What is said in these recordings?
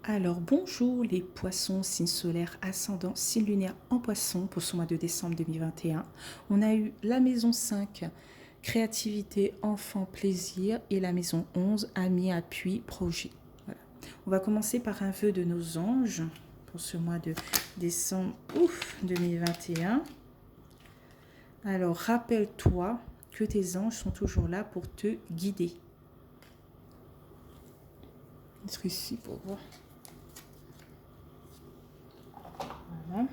Alors bonjour les poissons, signe solaire, ascendant, signe lunaire en poisson pour ce mois de décembre 2021. On a eu la maison 5, créativité, enfant, plaisir et la maison 11, amis, appui, projet. Voilà. On va commencer par un vœu de nos anges pour ce mois de décembre 2021. Alors rappelle-toi que tes anges sont toujours là pour te guider. Est-ce ici pour voir? Voilà.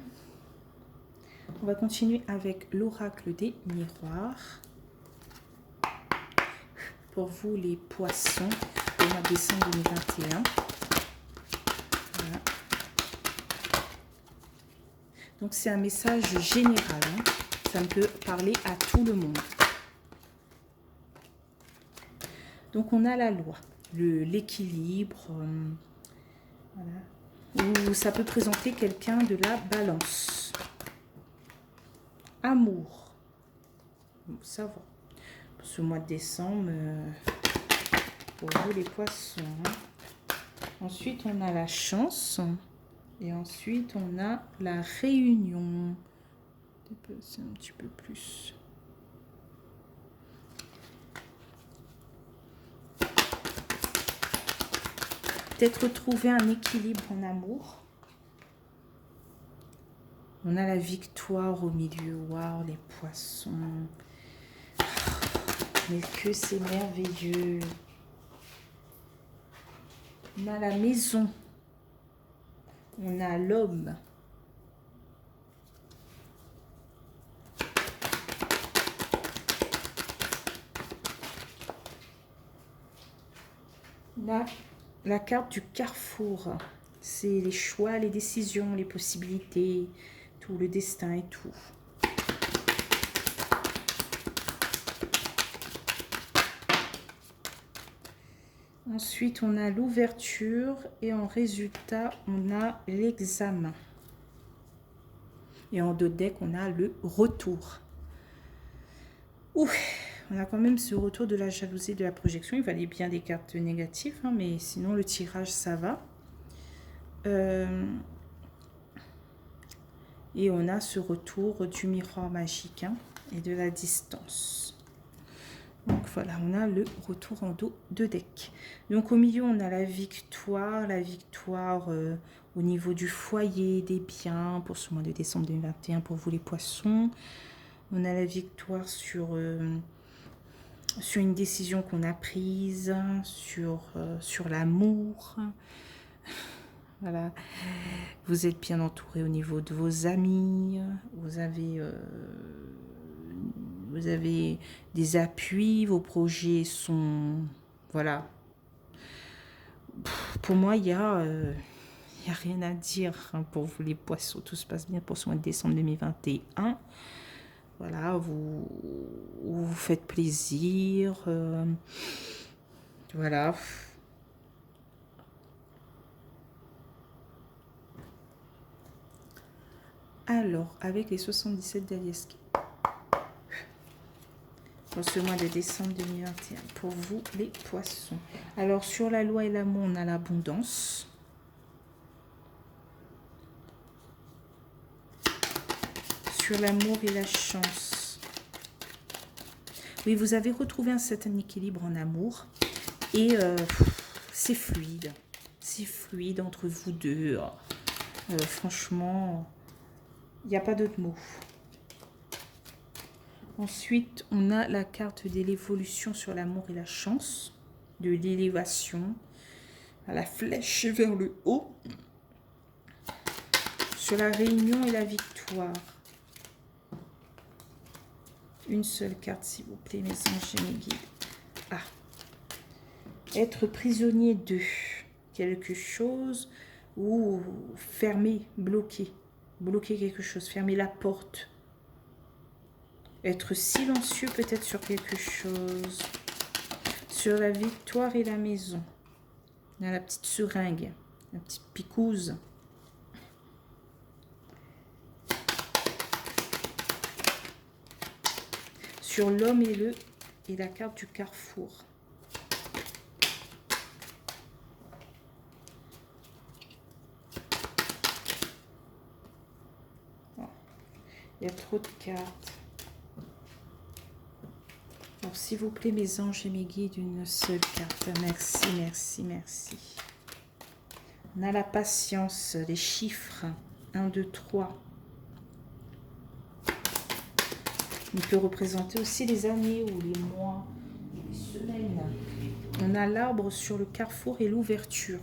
On va continuer avec l'oracle des miroirs. Pour vous les poissons, au mois de décembre 2021. Voilà. Donc c'est un message général. Ça ne peut parler à tout le monde. Donc on a la loi, l'équilibre. Voilà. Ou ça peut présenter quelqu'un de la balance. Amour. Bon, ça va. Pour ce mois de décembre, pour vous les poissons. Ensuite, on a la chance. Et ensuite, on a la réunion. C'est un petit peu plus. Peut-être trouver un équilibre en amour. On a la victoire au milieu. Waouh, les poissons. Mais que c'est merveilleux. On a la maison. On a l'homme. On a la carte du carrefour. C'est les choix, les décisions, les possibilités, tout le destin et tout. Ensuite, on a l'ouverture et en résultat, on a l'examen. Et en dos de deck, on a le retour. Ouh, on a quand même ce retour de la jalousie, de la projection. Il valait bien des cartes négatives, hein, mais sinon le tirage, ça va. Et on a ce retour du miroir magique et de la distance. Donc voilà, on a le retour en dos de deck. Donc au milieu, on a la victoire au niveau du foyer, des biens pour ce mois de décembre 2021 pour vous les poissons. On a la victoire sur une décision qu'on a prise, sur l'amour. Voilà, vous êtes bien entouré au niveau de vos amis, vous avez des appuis, vos projets sont... Voilà. Pour moi, il y a rien à dire pour vous les poissons. Tout se passe bien pour ce mois de décembre 2021. Voilà, vous faites plaisir. Voilà. Alors, avec les 77 d'Aliaski, pour ce mois de décembre 2021, pour vous les poissons. Alors, sur la loi et l'amour, on a l'abondance. Sur l'amour et la chance. Oui, vous avez retrouvé un certain équilibre en amour. Et c'est fluide. C'est fluide entre vous deux. Franchement... il n'y a pas d'autre mot. Ensuite, on a la carte de l'évolution sur l'amour et la chance. De l'élévation. À la flèche vers le haut. Sur la réunion et la victoire. Une seule carte, s'il vous plaît, mes anges et mes guides. Ah. Être prisonnier de quelque chose ou fermer, bloquer. Bloquer quelque chose, fermer la porte. Être silencieux peut-être sur quelque chose. Sur la victoire et la maison. On a la petite seringue, la petite picouse. Sur l'homme et la carte du carrefour. Il y a trop de cartes. Alors, s'il vous plaît, mes anges et mes guides, une seule carte. Merci, merci, merci. On a la patience, les chiffres. 1, 2, 3. Il peut représenter aussi les années ou les mois, les semaines. On a l'arbre sur le carrefour et l'ouverture.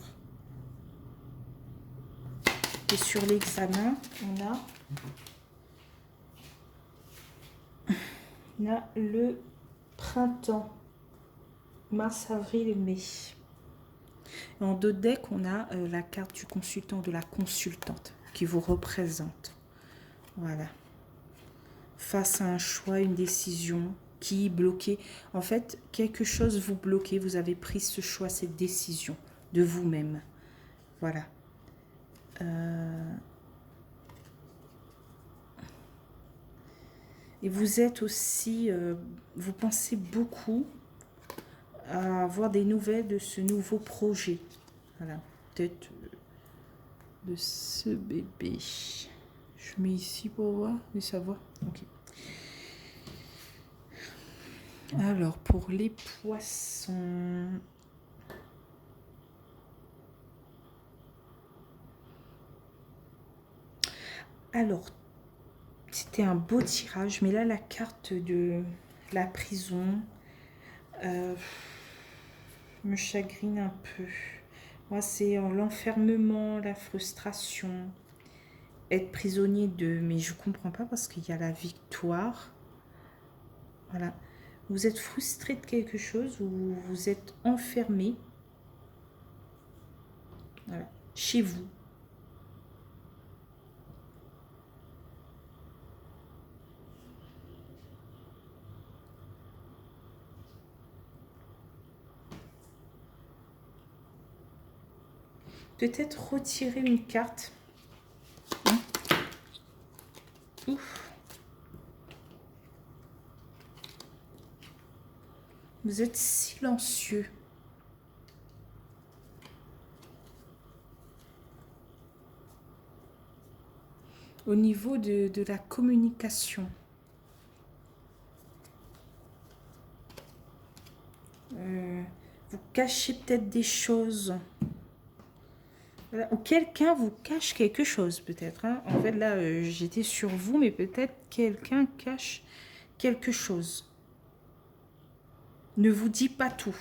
Et sur l'examen, on a le printemps, mars, avril et mai. Et en deux decks, on a la carte du consultant, de la consultante qui vous représente. Voilà. Face à un choix, une décision qui bloquait. En fait, quelque chose vous bloquait. Vous avez pris ce choix, cette décision de vous-même. Voilà. Et vous êtes aussi, vous pensez beaucoup à avoir des nouvelles de ce nouveau projet. Voilà, peut-être de ce bébé. Je mets ici pour voir, mais ça va. Ok. Alors, pour les poissons... Alors, c'était un beau tirage, mais là, la carte de la prison me chagrine un peu. Moi, c'est l'enfermement, la frustration, être prisonnier de... Mais je comprends pas parce qu'il y a la victoire. Voilà. Vous êtes frustré de quelque chose ou vous êtes enfermé. Voilà. Chez vous. Peut-être retirer une carte. Ouf. Vous êtes silencieux. Au niveau de la communication. Vous cachez peut-être des choses. Voilà. Ou quelqu'un vous cache quelque chose, peut-être. Hein. En fait, là, j'étais sur vous, mais peut-être quelqu'un cache quelque chose. Ne vous dit pas tout.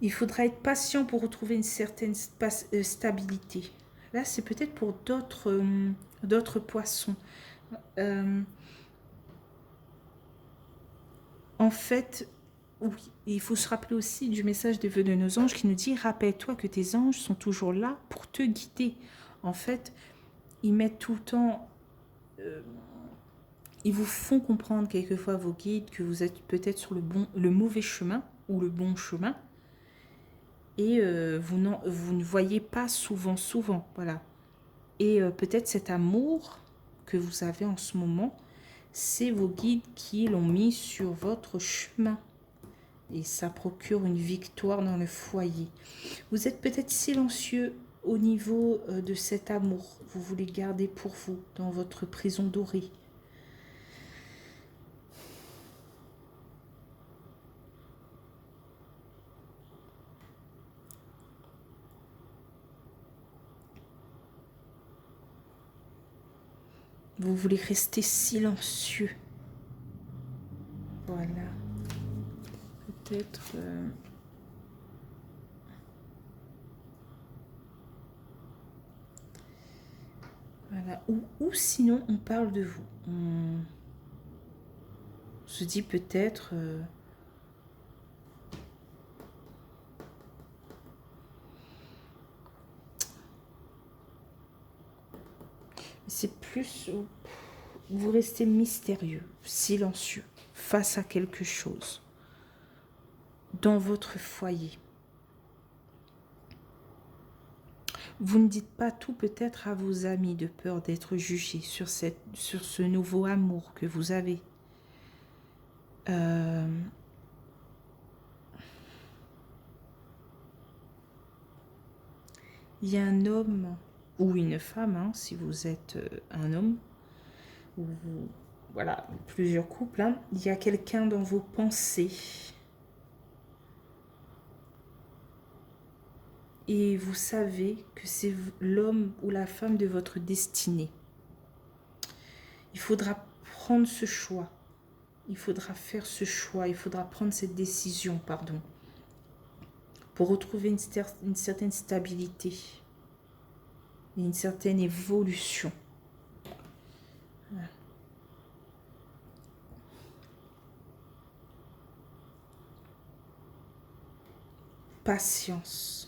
Il faudra être patient pour retrouver une certaine stabilité. Là, c'est peut-être pour d'autres poissons. En fait, oui, il faut se rappeler aussi du message des vœux de nos anges qui nous dit « Rappelle-toi que tes anges sont toujours là pour te guider. » En fait, ils mettent tout le temps... ils vous font comprendre quelquefois vos guides que vous êtes peut-être sur le mauvais chemin ou le bon chemin. Et vous ne voyez pas souvent, voilà. Et peut-être cet amour que vous avez en ce moment, c'est vos guides qui l'ont mis sur votre chemin. Et ça procure une victoire dans le foyer. Vous êtes peut-être silencieux au niveau de cet amour. Vous voulez garder pour vous, dans votre prison dorée. Vous voulez rester silencieux. Voilà. Peut-être... Voilà. Ou sinon, on parle de vous. On se dit peut-être... c'est plus... Vous restez mystérieux, silencieux, face à quelque chose. Dans votre foyer. Vous ne dites pas tout peut-être à vos amis de peur d'être jugé sur ce nouveau amour que vous avez. il y a un homme ou une femme, hein, si vous êtes un homme, ou voilà, plusieurs couples, hein, il y a quelqu'un dans vos pensées. Et vous savez que c'est l'homme ou la femme de votre destinée. Il faudra prendre ce choix. Il faudra faire ce choix. Il faudra prendre cette décision, pardon, pour retrouver une certaine stabilité et une certaine évolution. Voilà. Patience.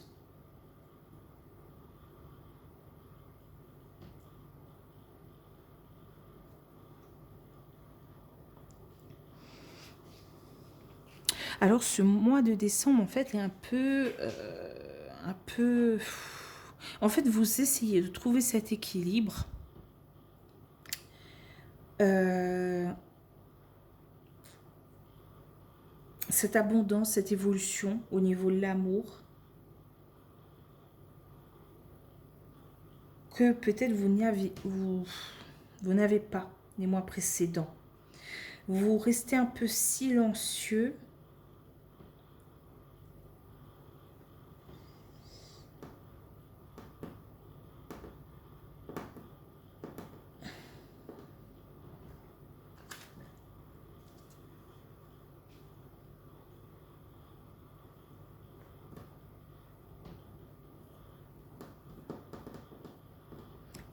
Alors ce mois de décembre, en fait, est un peu... En fait, vous essayez de trouver cet équilibre. Cette abondance, cette évolution au niveau de l'amour, que peut-être vous n'avez pas les mois précédents. Vous restez un peu silencieux.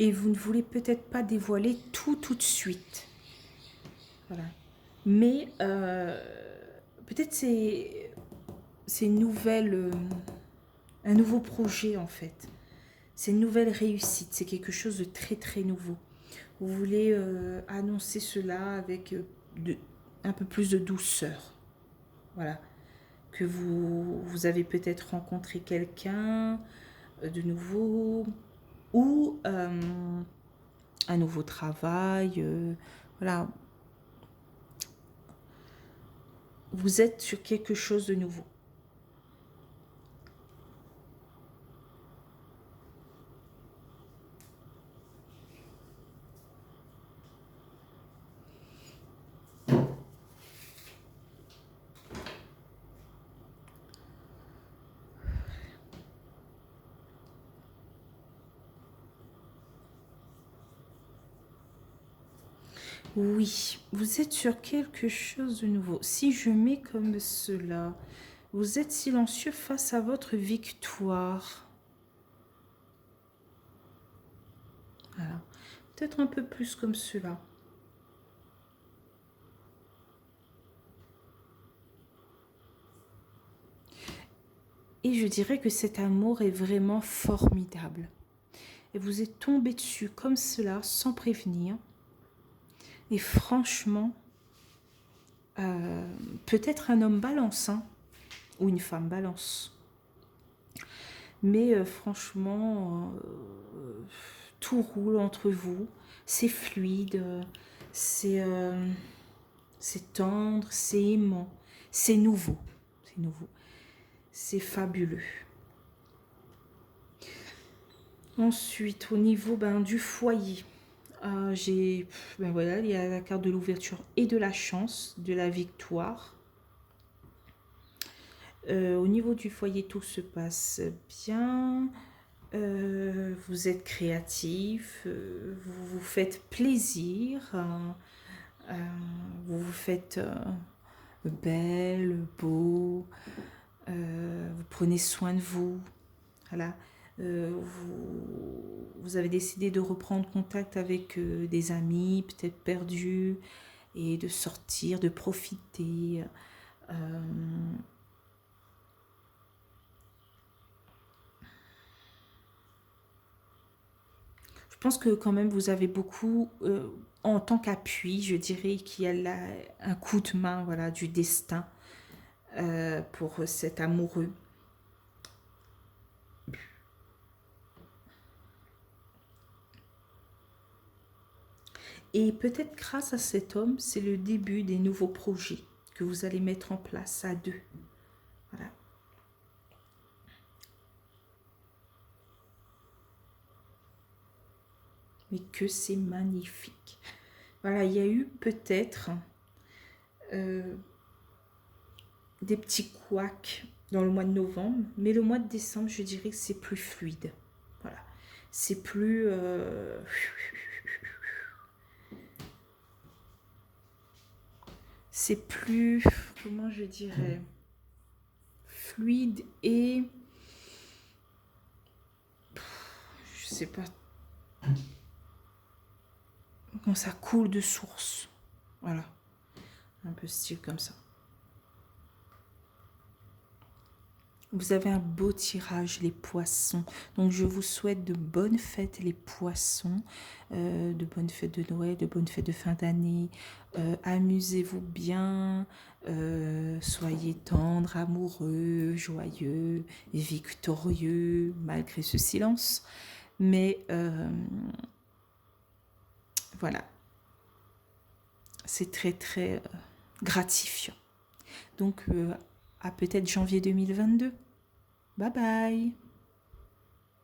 Et vous ne voulez peut-être pas dévoiler tout de suite. Voilà. Mais peut-être c'est une nouvelle, un nouveau projet en fait. C'est une nouvelle réussite. C'est quelque chose de très nouveau. Vous voulez annoncer cela avec un peu plus de douceur. Voilà. Que vous avez peut-être rencontré quelqu'un de nouveau ou un nouveau travail. Voilà. Vous êtes sur quelque chose de nouveau. Oui, vous êtes sur quelque chose de nouveau. Si je mets comme cela, vous êtes silencieux face à votre victoire. Voilà. Peut-être un peu plus comme cela. Et je dirais que cet amour est vraiment formidable. Et vous êtes tombé dessus comme cela, sans prévenir. Et franchement, peut-être un homme balance, hein, ou une femme balance. Mais franchement, tout roule entre vous. C'est fluide, c'est tendre, c'est aimant, c'est nouveau. C'est nouveau. C'est fabuleux. Ensuite, au niveau du foyer, voilà, il y a la carte de l'ouverture et de la chance, de la victoire. Au niveau du foyer, tout se passe bien. Vous êtes créatif, vous vous faites plaisir, vous vous faites belle, beau, vous prenez soin de vous. Voilà. Vous avez décidé de reprendre contact avec des amis, peut-être perdus, et de sortir, de profiter. Je pense que quand même vous avez beaucoup, en tant qu'appui, je dirais qu'il y a là un coup de main, voilà, du destin pour cet amoureux. Et peut-être grâce à cet homme, c'est le début des nouveaux projets que vous allez mettre en place à deux. Voilà. mais que c'est magnifique. Voilà, il y a eu peut-être des petits couacs dans le mois de novembre, mais le mois de décembre, je dirais que c'est plus fluide. Voilà, c'est plus... c'est plus, comment je dirais, fluide et... je sais pas... quand ça coule de source. Voilà, un peu style comme ça. Vous avez un beau tirage, les poissons. Donc, je vous souhaite de bonnes fêtes, les poissons. De bonnes fêtes de Noël, de bonnes fêtes de fin d'année. Amusez-vous bien. Soyez tendres, amoureux, joyeux, victorieux, malgré ce silence. Mais, voilà. C'est très, très gratifiant. Donc, à peut-être janvier 2022. Bye bye.